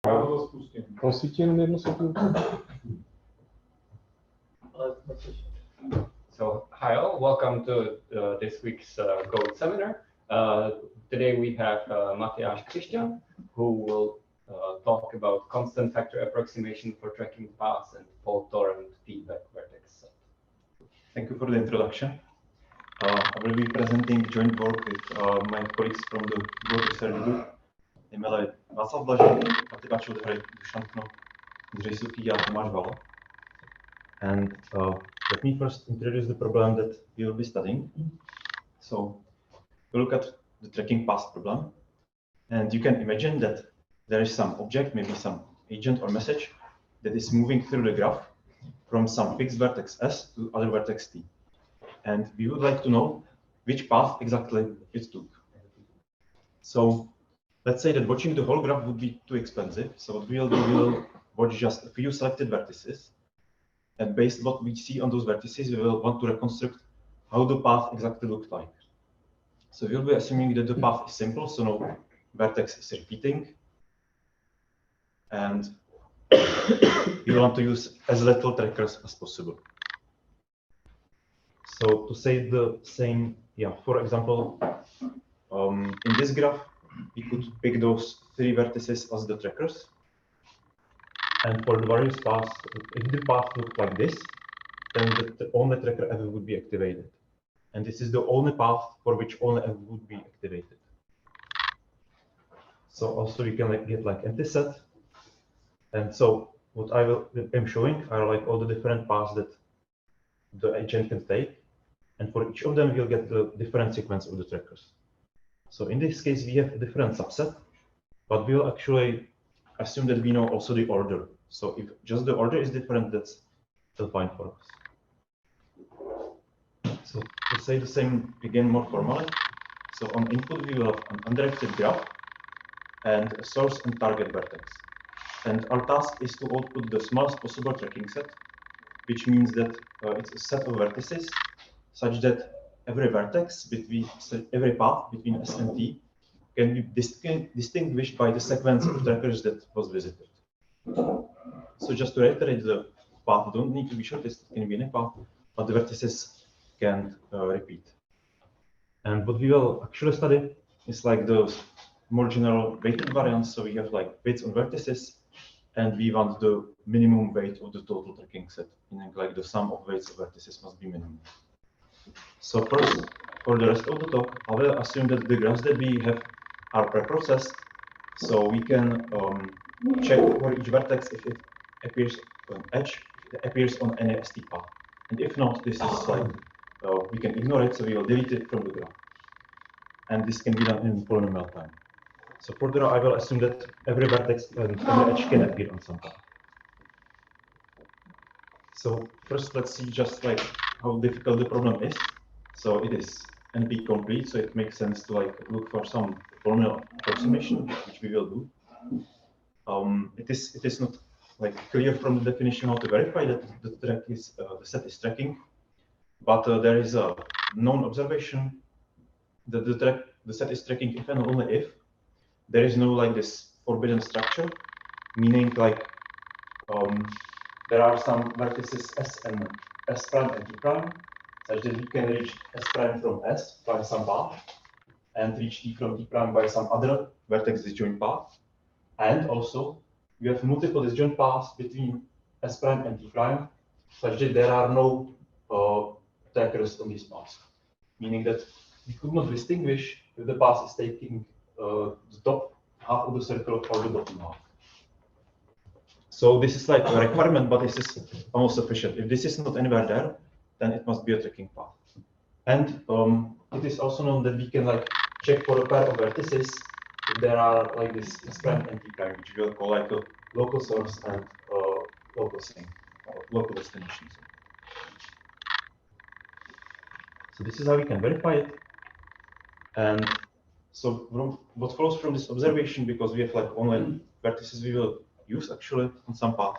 Prosím jenom jednu sekundu. So, hi all, welcome to this week's Code seminar. Today we have Matyáš Křišťan, who will talk about constant factor approximation for tracking paths and fault-tolerant feedback vertex set. Thank you for the introduction. I will be presenting joint work with my colleagues from the World Research Group, jmenuji Václav Blažek, Matyáš Křišťan, Ondřej Suchý a Tomáš Vala. And let me first introduce the problem that we will be studying. So we look at the tracking path problem, and you can imagine that there is some object, maybe some agent or message, that is moving through the graph from some fixed vertex S to other vertex T. And we would like to know which path exactly it took. So let's say that watching the whole graph would be too expensive. So what we will do, we will watch just a few selected vertices. And based on what we see on those vertices, we will want to reconstruct how the path exactly looked like. So we'll be assuming that the path is simple, so no vertex is repeating. And we want to use as little trackers as possible. So to say the same, for example, in this graph, we could pick those three vertices as the trackers. And for the various paths, if the path looked like this, then the only tracker ever would be activated. And this is the only path for which only ever would be activated. So also you can get like empty set. And so what I'm showing are like all the different paths that the agent can take. And for each of them, we'll get the different sequence of the trackers. So in this case, we have a different subset, but we'll actually assume that we know also the order. So if just the order is different, that's still fine for us. So to say the same again more formally, so on input we will have an undirected graph and a source and target vertex. And our task is to output the smallest possible tracking set, which means that it's a set of vertices such that every vertex every path between S and T can be distinguished by the sequence of trackers that was visited. So just to reiterate, the path don't need to be shortest, it can be any path, but the vertices can repeat. And what we will actually study is like the more general weighted variants. So we have like weights on vertices, and we want the minimum weight of the total tracking set, meaning like the sum of weights of vertices must be minimum. So first, for the rest of the talk, I will assume that the graphs that we have are preprocessed, so we can check for each vertex if it appears on edge, if it appears on any ST path. And if not, this is like, we can ignore it, so we will delete it from the graph. And this can be done in polynomial time. So further, I will assume that every vertex and every edge can appear on some path. So first, let's see just like how difficult the problem is. So it is NP complete, so it makes sense to like look for some polynomial approximation, which we will do. It is not like clear from the definition how to verify that the set is tracking, but there is a known observation that the set is tracking if and only if there is no like this forbidden structure, meaning like there are some vertices S and S prime and T prime, such that we can reach S prime from S by some path, and reach T from T prime by some other vertex disjoint path. And also, we have multiple disjoint paths between S prime and T prime, such that there are no trackers on these paths, meaning that we could not distinguish if the path is taking the top half of the circle or the bottom half. So this is like a requirement, but this is almost sufficient. If this is not anywhere there, then it must be a tracking path. And it is also known that we can like check for a pair of vertices if there are like this S prime and T prime, which we will call like a local source and local sink, or local destination. So this is how we can verify it. And so what follows from this observation, because we have like only vertices we will use actually on some path,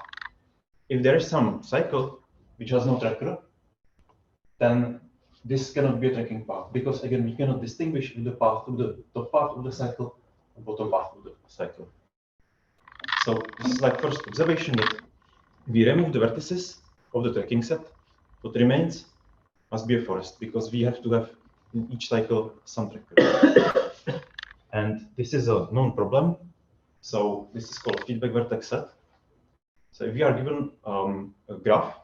if there is some cycle which has no tracker, then this cannot be a tracking path, because again we cannot distinguish in the path to the top part of the cycle and bottom part of the cycle. So this is like first observation that we remove the vertices of the tracking set. What remains must be a forest because we have to have in each cycle some tracker. And this is a known problem. So this is called feedback vertex set. So if we are given a graph,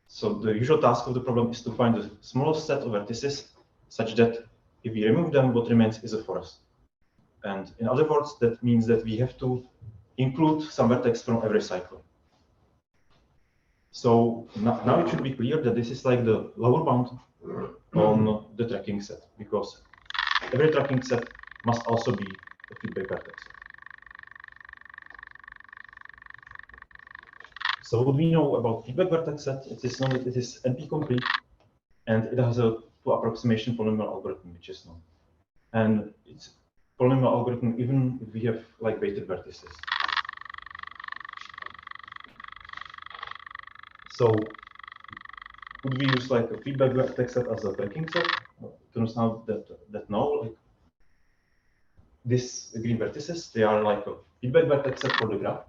so the usual task of the problem is to find the smallest set of vertices such that if we remove them, what remains is a forest. And in other words, that means that we have to include some vertex from every cycle. So now it should be clear that this is like the lower bound on the tracking set, because every tracking set must also be a feedback vertex set. So what we know about feedback vertex set, it is known that it is NP-complete, and it has a approximation polynomial algorithm, which is known. And it's polynomial algorithm even if we have like weighted vertices. So could we use like a feedback vertex set as a tracking set? It turns out that no, like these green vertices, they are like a feedback vertex set for the graph,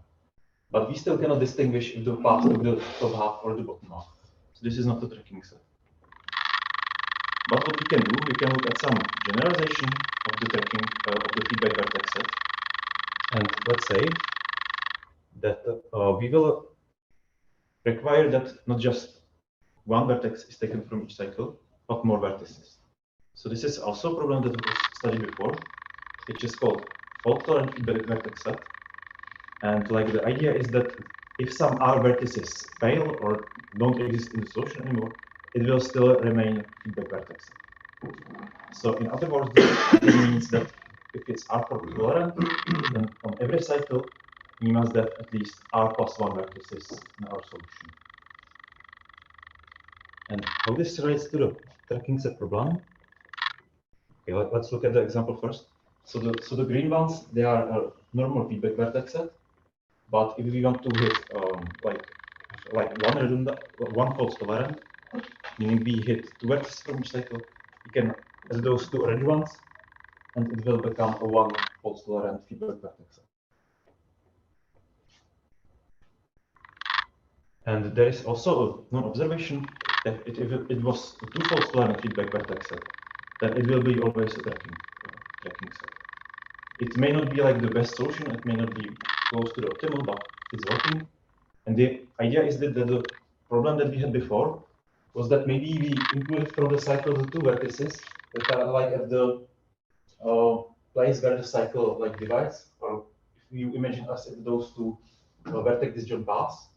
but we still cannot distinguish if the path to the top half or the bottom half. So this is not a tracking set. But what we can do, we can look at some generalization of the tracking of the feedback vertex set, and let's say that we will require that not just one vertex is taken from each cycle, but more vertices. So this is also a problem that was studied before, which is called fault-tolerant feedback vertex set. And like the idea is that if some R vertices fail or don't exist in the solution anymore, it will still remain feedback vertex set. So in other words, this means that if it's R fault-tolerant, then on every cycle, we must have at least R plus 1 vertices in our solution. And how this relates to the tracking set problem? Okay, let's look at the example first. So the green ones, they are a normal feedback vertex set. But if we want to hit one fault tolerant, meaning we hit 2 vertices from each cycle, we can add those 2 orange ones, and it will become a 1 fault tolerant feedback vertex set. And there is also a non-observation that if it was a 2 fault tolerant feedback vertex set, then it will be always a tracking set. It may not be like the best solution, it may not be close to the optimal, but it's working. And the idea is that the problem that we had before was that maybe we included from the cycle the 2 vertices that are like at the place where the cycle like divides. Or if you imagine us if those 2 vertex disjoint paths,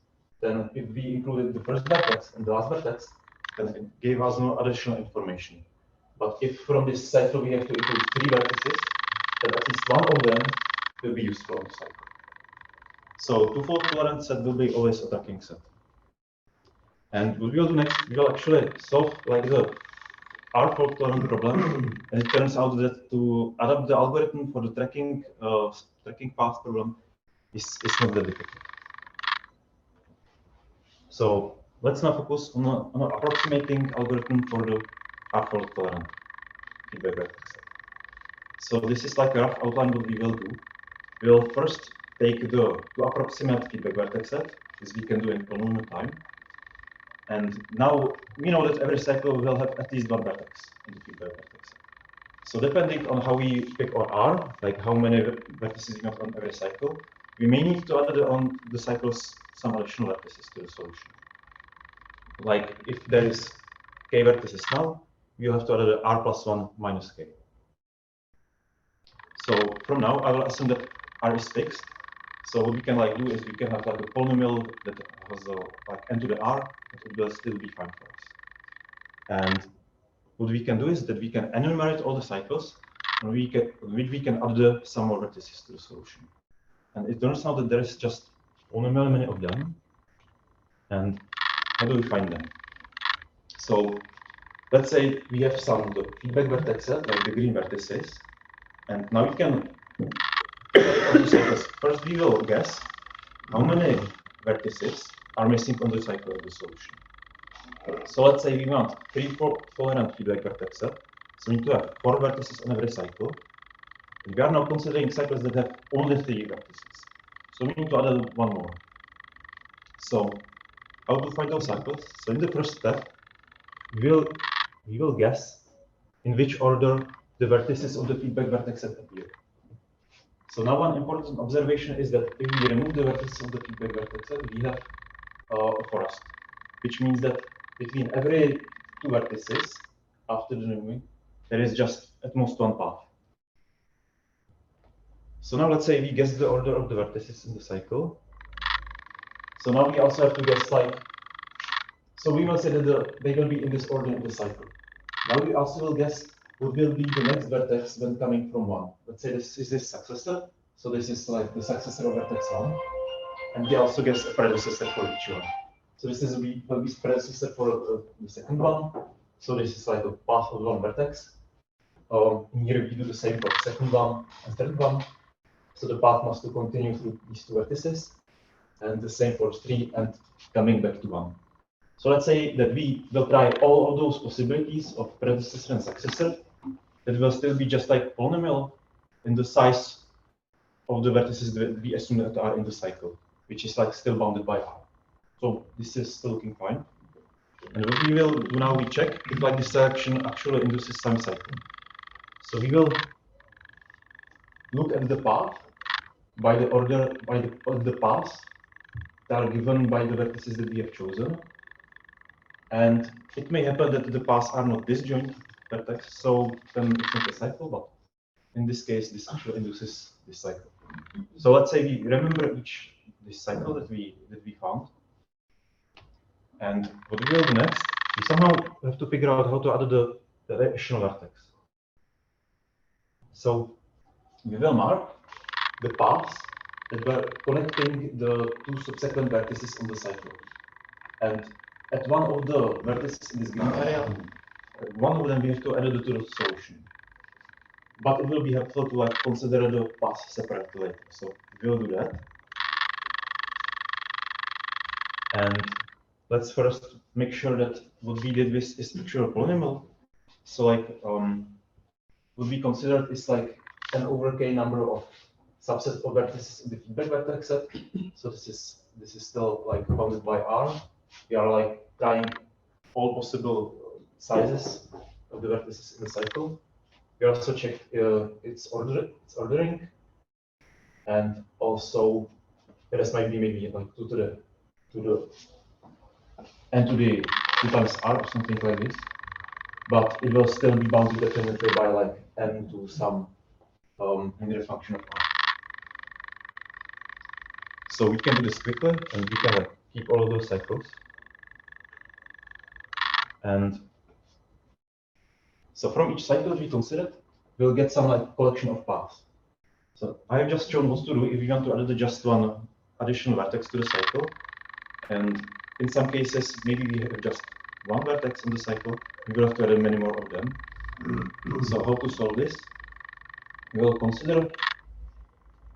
then if we included the first vertex and the last vertex, then it gave us no additional information. But if from this cycle we have to include 3 vertices, then at least one of them will be useful on the cycle. So 2 fault tolerant set will be always a tracking set. And what we will do next, we will actually solve like the R fault tolerant problem. And it turns out that to adapt the algorithm for the tracking path problem is not that difficult. So let's now focus on an approximating algorithm for the R fault tolerant feedback vertex set. So this is like a rough outline what we will do. We will first take the approximate feedback vertex set, as we can do in polynomial time. And now we know that every cycle will have at least 1 vertex in the feedback vertex set. So depending on how we pick our R, like how many vertices we want on every cycle, we may need to add on the cycles some additional vertices to the solution. Like if there is k vertices now, we will have to add R plus 1 minus k. So from now, I will assume that R is fixed. So what we can like do is we can have like a polynomial that has like n to the R, and it will still be fine for us. And what we can do is that we can enumerate all the cycles, and which we can add some more vertices to the solution. And it turns out that there is just polynomial many of them. And how do we find them? So let's say we have some the feedback vertex set, like the green vertices, and now we can first we will guess how many vertices are missing on the cycle of the solution. So let's say we want 3 tolerant feedback vertex set, so we need to have 4 vertices on every cycle. And we are now considering cycles that have only 3 vertices. So So we need to add one more. So how to find those cycles? So in the first step, we will guess in which order the vertices of the feedback vertex set appear. So now one important observation is that if we remove the vertices of the feedback vertex set, we have a forest, which means that between every two vertices after the removing, there is just at most one path. So now let's say we guess the order of the vertices in the cycle. So now we also have to guess so we will say that they will be in this order in the cycle. Now we also will guess what will be the next vertex when coming from one. Let's say this is this successor. So this is like the successor of vertex 1. And we also guess a predecessor for each one. So this will be predecessor for the second one. So this is like a path of one vertex. Here we do the same for the second one and third one. So the path must continue through these two vertices. And the same for 3 and coming back to 1. So let's say that we will try all of those possibilities of predecessor and successor. That will still be just like polynomial in the size of the vertices that we assume that are in the cycle, which is like still bounded by R. So this is still looking fine. And what we will do now, we check if like this selection actually induces some cycle. So we will look at the path by the order of the paths that are given by the vertices that we have chosen. And it may happen that the paths are not disjoint vertex, so then it's not a cycle, but in this case, this actually induces this cycle. So let's say we remember this cycle that we found. And what we will do next, we somehow have to figure out how to add the additional vertex. So we will mark the paths that were connecting the two subsequent vertices on the cycle. And at one of the vertices in this green area, one of them we have to add it to the solution. But it will be helpful to like consider the paths separately later. So we'll do that. And let's first make sure that what we did with is actually polynomial. So like what we considered is like an over k number of subset of vertices in the feedback vertex set. So this is still like bounded by R. We are like trying all possible sizes of the vertices in the cycle. We also check its ordering, and also the rest might be maybe like 2 to the n to the 2 times R or something like this. But it will still be bounded definitely by like n to some linear function of R. So we can do this quickly, and we can like keep all of those cycles. And so from each cycle we considered, we'll get some like collection of paths. So I have just shown what to do if we want to add just one additional vertex to the cycle. And in some cases, maybe we have just one vertex on the cycle. We will have to add many more of them. So how to solve this? We will consider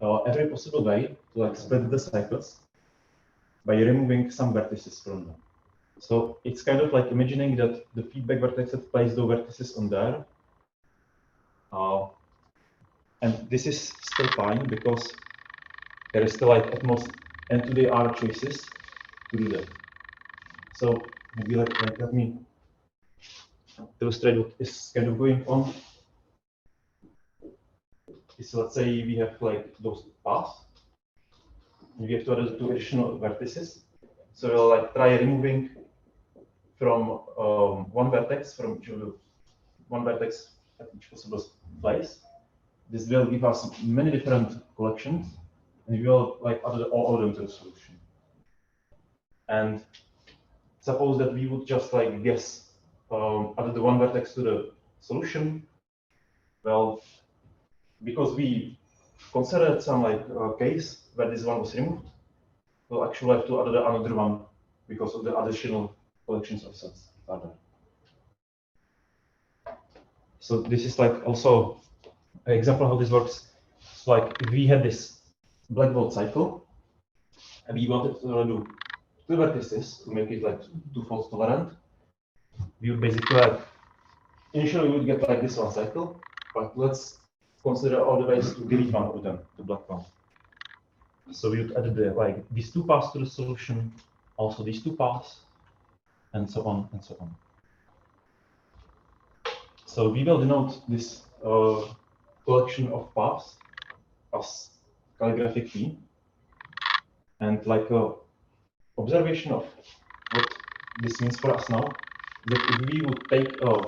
every possible way to like split the cycles by removing some vertices from them. So it's kind of like imagining that the feedback vertex set places the vertices on there. And this is still fine because there is still like at most n to the R choices to do that. So maybe let me illustrate what is kind of going on. So let's say we have like those paths. We have to add 2 additional vertices. So we'll like try removing from one vertex from one vertex at each possible place. This will give us many different collections, and we will like add all of them to the solution. And suppose that we would just like guess add the one vertex to the solution. Well, because we considered some like case where this one was removed, we'll actually have to add another one because of the additional collections of sets are there. So this is like also an example how this works. So like if we had this black bolt cycle and we wanted to do 2 vertices to make it like 2 fault tolerant, we would basically like initially we would get like this one cycle, but let's consider all the ways to delete one of them, the black one. So we would add like these two paths to the solution, also these two paths, and so on and so on. So we will denote this collection of paths as calligraphic P, and like a observation of what this means for us now, that if we would take a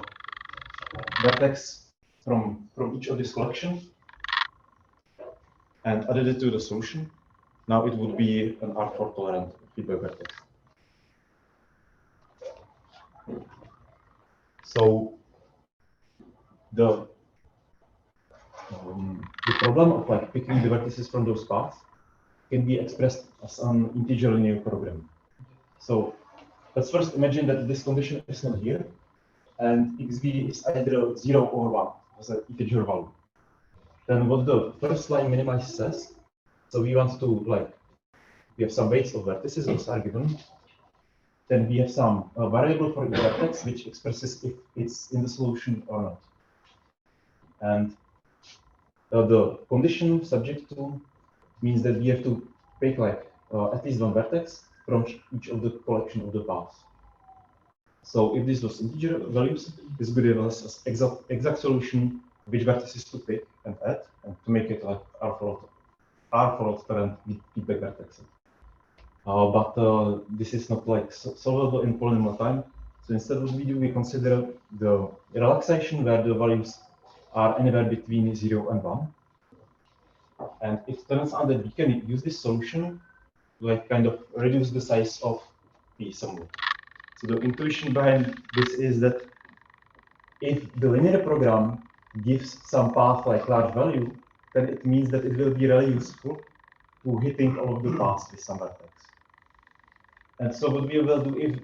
vertex from each of this collection and added it to the solution, now it would be an R4 tolerant feedback vertex. So the problem of like picking the vertices from those paths can be expressed as an integer linear program. So let's first imagine that this condition is not here, and xb is either 0 or 1 as an integer value. Then what the first line minimize says, so we want to like, we have some weights of vertices which are given. Then we have some variable for each vertex which expresses if it's in the solution or not. And the condition subject to means that we have to pick like at least one vertex from each of the collection of the paths. So if this was integer values, this would give us exact solution which vertices to pick and add, and to make it like R4 tolerant feedback vertex set. But this is not like solvable in polynomial time. So instead, what we do, we consider the relaxation where the values are anywhere between 0 and 1. And it turns out that we can use this solution to like kind of reduce the size of P somewhat. So the intuition behind this is that if the linear program gives some path like large value, then it means that it will be really useful to hitting all of the paths with some vertex. And so what we will do, if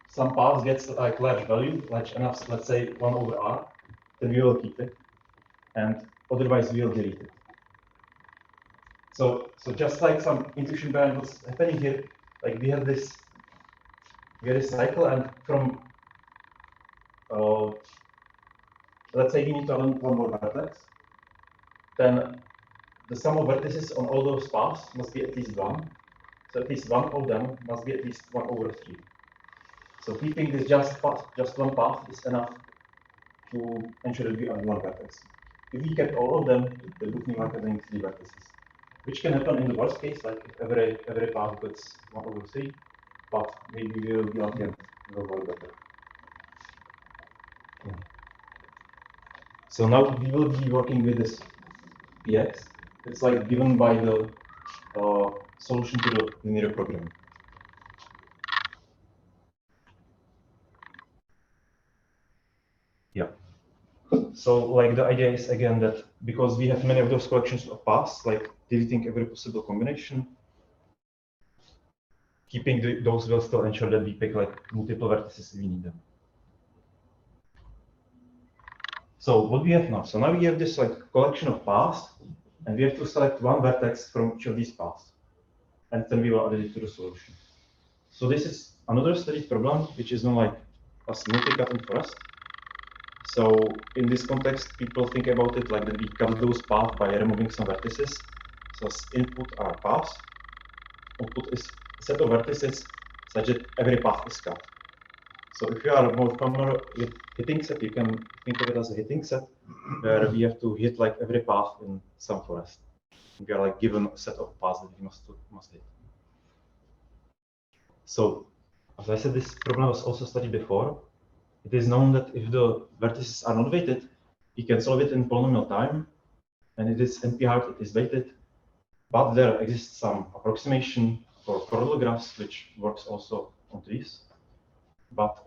some path gets like large value, large enough, let's say 1 over R, then we will keep it, and otherwise we will delete it. So just like some intuition behind what's happening here, like we have this cycle, and from let's say we need to add one more vertex, then the sum of vertices on all those paths must be at least 1. So at least one of them must be at least 1 over 3. So keeping this just one path is enough to ensure that we add one vertex. If we kept all of them, it would mean like adding 3 vertices, which can happen in the worst case, like if every path gets 1 over 3, but maybe we will be at the end will work better. Yeah. So now we will be working with this px. It's like given by the solution to the linear program. Yeah. So like the idea is again that because we have many of those collections of paths, like deleting every possible combination, keeping those will still ensure that we pick like multiple vertices if we need them. So what we have now? So now we have this like collection of paths, and we have to select one vertex from each of these paths, and then we will add it to the solution. So this is another studied problem, which is known like as multi-cutting forest. So in this context, people think about it like that we cut those paths by removing some vertices. So as input are paths, output is a set of vertices such that every path is cut. So if you are more familiar with hitting set, you can think of it as a hitting set, where we have to hit like every path in some forest. We are like given a set of paths that we must hit. So as I said, this problem was also studied before. It is known that if the vertices are not weighted, we can solve it in polynomial time, and it is NP-hard, it is weighted. But there exists some approximation for chordal graphs, which works also on these. But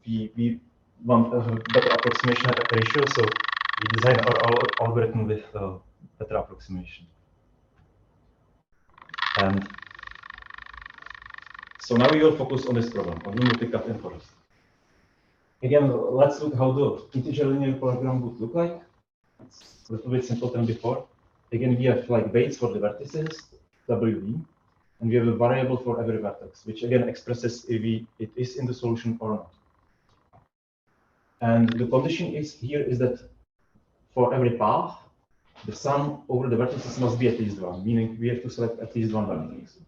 we want a better approximation at ratio, so we design our algorithm with better approximation. And so now we will focus on this problem, on the multi-cut in forest. Again, let's look how the integer linear program would look like. It's a little bit simpler than before. Again, we have like weights for the vertices, WV, and we have a variable for every vertex, which again expresses if it is in the solution or not. And the condition is here is that for every path, the sum over the vertices must be at least 1, meaning we have to select at least one vertex.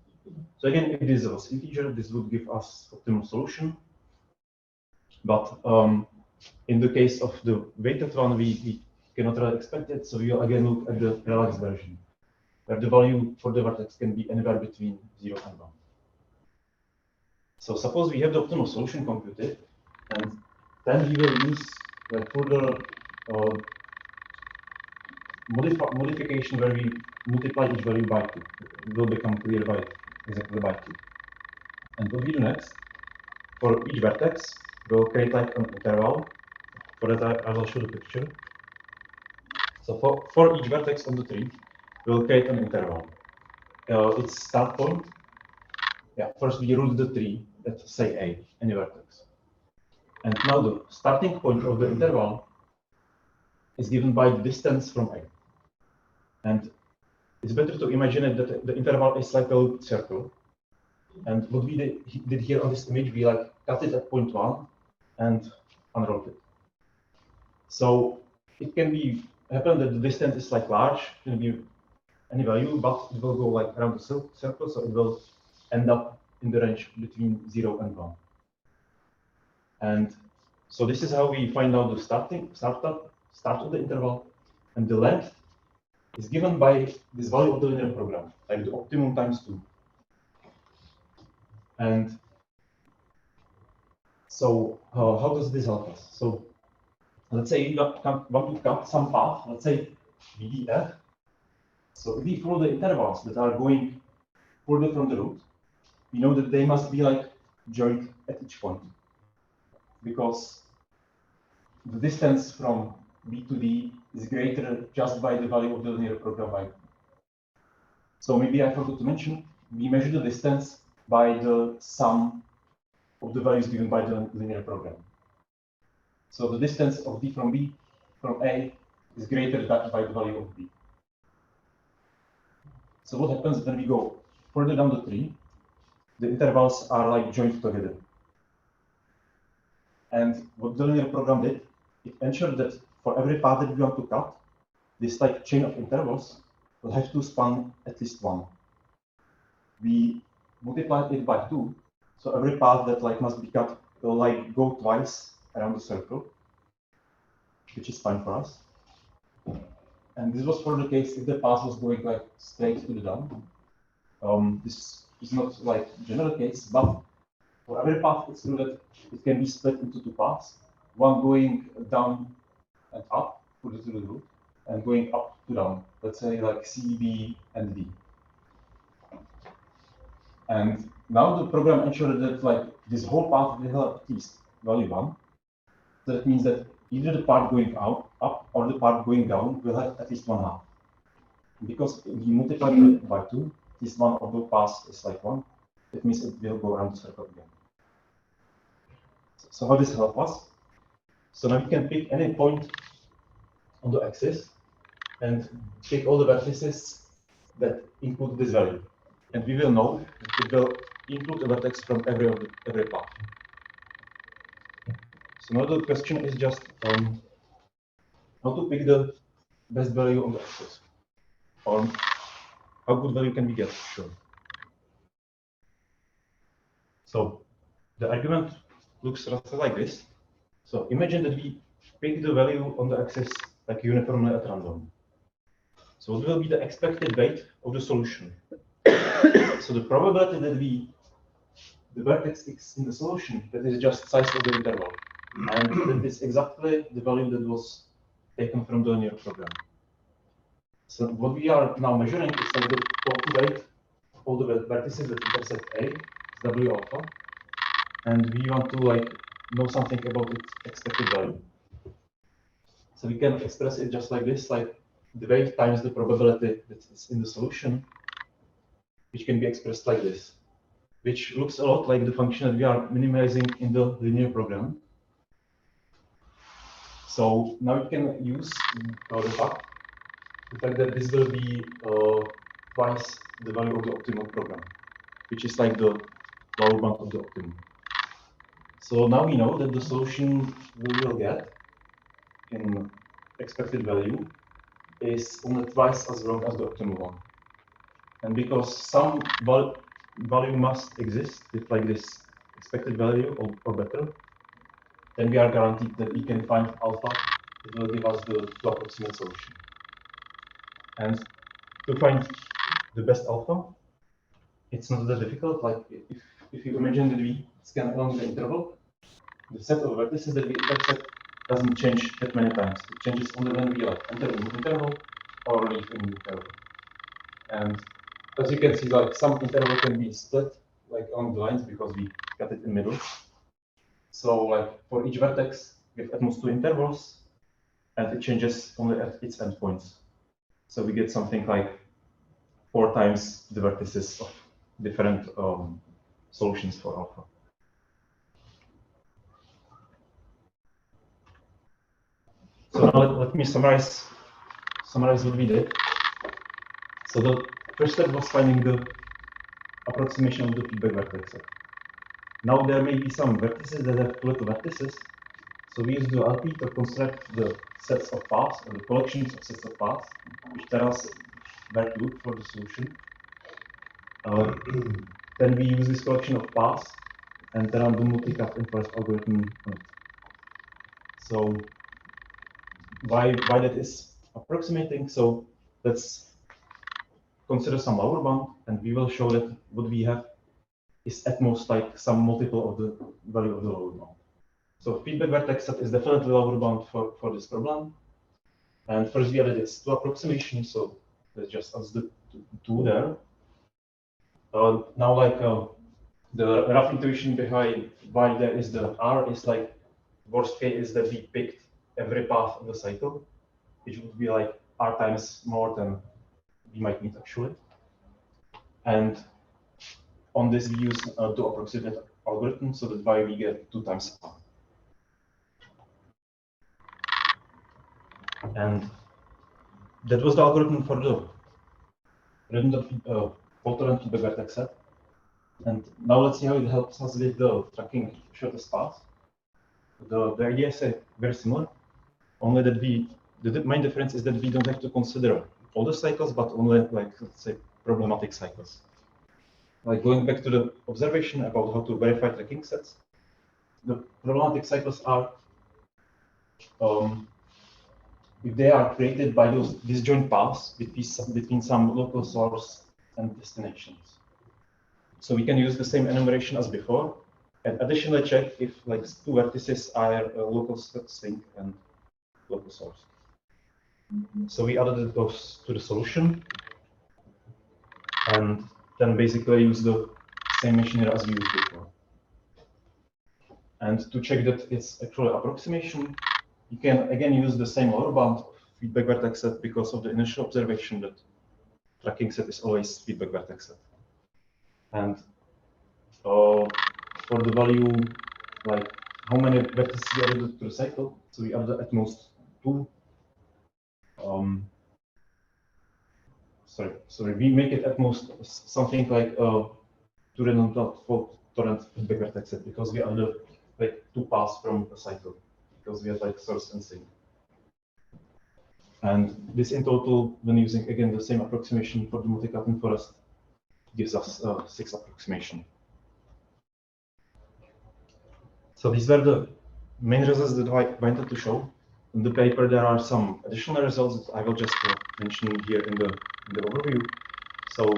So again, if this was integer, this would give us optimal solution. But in the case of the weighted one, we cannot really expect it. So we will again look at the relaxed version, where the value for the vertex can be anywhere between 0 and 1. So suppose we have the optimal solution computed, and then we will use like further modification where we multiply each value by 2. It will become clear by exactly by 2. And what we do next, for each vertex, we'll create like an interval. For that, I will show the picture. So for each vertex on the tree, we'll create an interval. Its start point. Yeah, first we root the tree at say A, any vertex. And now the starting point of the interval is given by the distance from A. And it's better to imagine it that the interval is like a looped circle. And what we did here on this image, we like cut it at point 1 and unrolled it. So it can be happen that the distance is like large, it can be any value, but it will go like around the circle, so it will end up in the range between 0 and 1. And so this is how we find out the start of the interval, and the length is given by this value of the linear program, like the optimum times 2. And so how does this help us? So let's say we want to cut some path, let's say VDF. So if we follow the intervals that are going further from the root, we know that they must be like joined at each point, because the distance from B to D is greater just by the value of the linear program by. So maybe I forgot to mention, we measure the distance by the sum of the values given by the linear program. So the distance of D from B from A is greater than by the value of B. So what happens when we go further down the tree? The intervals are like joined together. And what the linear program did, it ensured that for every path that we want to cut, this like chain of intervals will have to span at least 1. We multiplied it by 2, so every path that like must be cut will like go twice around the circle, which is fine for us. And this was for the case if the path was going like straight to the down. This is not like general case, but for every path it's true that it can be split into 2 paths, one going down and up to the root, and going up to down. Let's say like C, B, and D. And now the program ensured that like this whole path will have at least value 1. So that means that either the part going up or the part going down will have at least 1/2. Because if we multiply it by 2, at least one of the paths is like 1. That means it will go around the circle again. So how does this help us? So now we can pick any point on the axis and take all the vertices that include this value. And we will know that it will include a vertex from every path. So now the question is just how to pick the best value on the axis, or how good value can we get? Sure. So the argument looks roughly like this. So imagine that we pick the value on the axis like uniformly at random. So what will be the expected weight of the solution? So the probability that the vertex is in the solution, that is just size of the interval. And that is exactly the value that was taken from the linear program. So what we are now measuring is like the total weight of all the vertices that intersect A, is W alpha. And we want to like know something about its expected value. So we can express it just like this, like the weight times the probability that is in the solution, which can be expressed like this, which looks a lot like the function that we are minimizing in the linear program. So now we can use the fact that this will be twice the value of the optimal program, which is like the lower bound of the optimum. So now we know that the solution we will get in expected value is only twice as long as the optimal one. And because some value must exist with like this expected value or better, then we are guaranteed that we can find alpha that will give us the approximate solution. And to find the best alpha, it's not that difficult. Like if you imagine that we scan along the interval, the set of vertices that we intersect doesn't change that many times. It changes only when we like enter a new interval or leave a new interval. And as you can see, like some interval can be split like on the lines because we got it in the middle. So like for each vertex, we have at most 2 intervals, and it changes only at its endpoints. So we get something like 4 times the vertices of different solutions for alpha. So now let me summarize what we did. So the first step was finding the approximation of the feedback vertex set. Now there may be some vertices that have too little vertices. So we use the LP to construct the sets of paths or the collections of sets of paths, which tell us where to look for the solution. Then we use this collection of paths and run the multi-cut inference algorithm on it. So why that is approximating? So let's consider some lower bound, and we will show that what we have is at most like some multiple of the value of the lower bound. So feedback vertex set is definitely lower bound for this problem. And first we added its 2 approximation, so let's just add the 2 there. Now like the rough intuition behind why there is the R is like worst case is that we picked every path of the cycle, which would be like R times more than we might need actually. And on this we use to approximate algorithm, so that's why we get 2 times R. And that was the algorithm for the redundant tolerant feedback vertex set. And now let's see how it helps us with the tracking shortest path. The idea is very similar, only that the main difference is that we don't have to consider all the cycles, but only like, let's say, problematic cycles. Like going back to the observation about how to verify tracking sets, the problematic cycles are if they are created by those disjoint paths between some local source and destinations. So we can use the same enumeration as before, and additionally check if like 2 vertices are a local sink and local source. So we added those to the solution, and then basically use the same machinery as we used before. And to check that it's actually approximation, you can again use the same lower bound of feedback vertex set because of the initial observation that tracking set is always feedback vertex set. And for the value, like how many vertices we added to the cycle, so we added at most 2. Sorry, we make it at most something like 2 redundant tolerant feedback vertex set because we added like 2 paths from a cycle because we have like source and sink. And this in total, when using again the same approximation for the multi-cut in forest, gives us 6 approximation. So these were the main results that I wanted to show. In the paper, there are some additional results that I will just mention here in the overview. So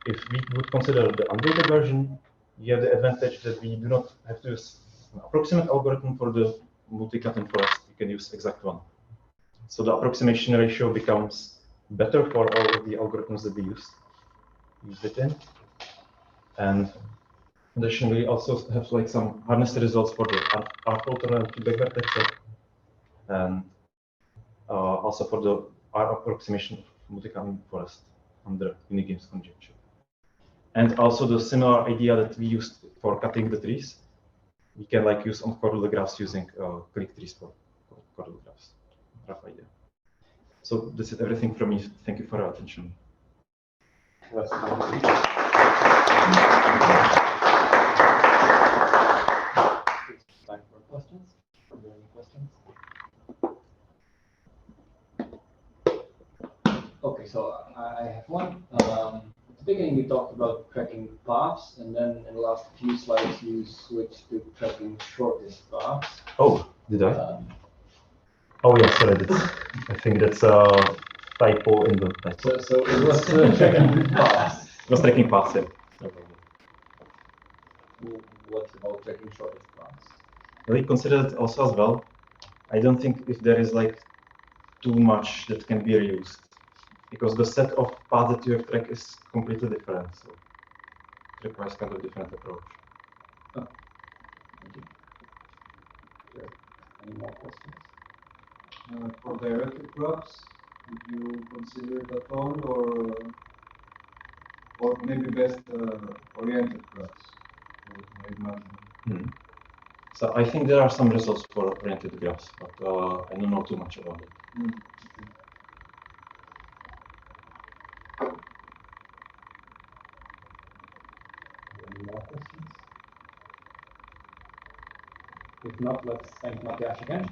if we would consider the unweighted version, we have the advantage that we do not have to use an approximate algorithm for the multi-cut in forest. We can use exact one. So the approximation ratio becomes better for all of the algorithms that we used it in. And additionally, we also have like some harnessed results for the R-tolerant feedback vertex set, and also for the R approximation of multi-cut in forest under Unigame's conjecture. And also the similar idea that we used for cutting the trees, we can like use on chordal graphs using click trees for chordal graphs. Rough idea. So this is everything from me. Thank you for your attention. Time for questions. Are there any questions? have one. At the beginning, you talked about tracking paths, and then in the last few slides, you switched to tracking shortest paths. Oh, did I? Oh yes, I did. I think that's a typo in the title. So it was tracking paths. It was tracking paths, yeah. What about tracking shortest paths? We considered it also as well. I don't think if there is like too much that can be reused, because the set of paths that you have tracked is completely different, so it requires kind of different approach. Oh. Thank you. Any more questions? For directed graphs, would you consider it at all, or maybe best oriented graphs? I imagine. So I think there are some results for oriented graphs, but I don't know too much about it. Any more questions? If not, let's thank Matyáš again.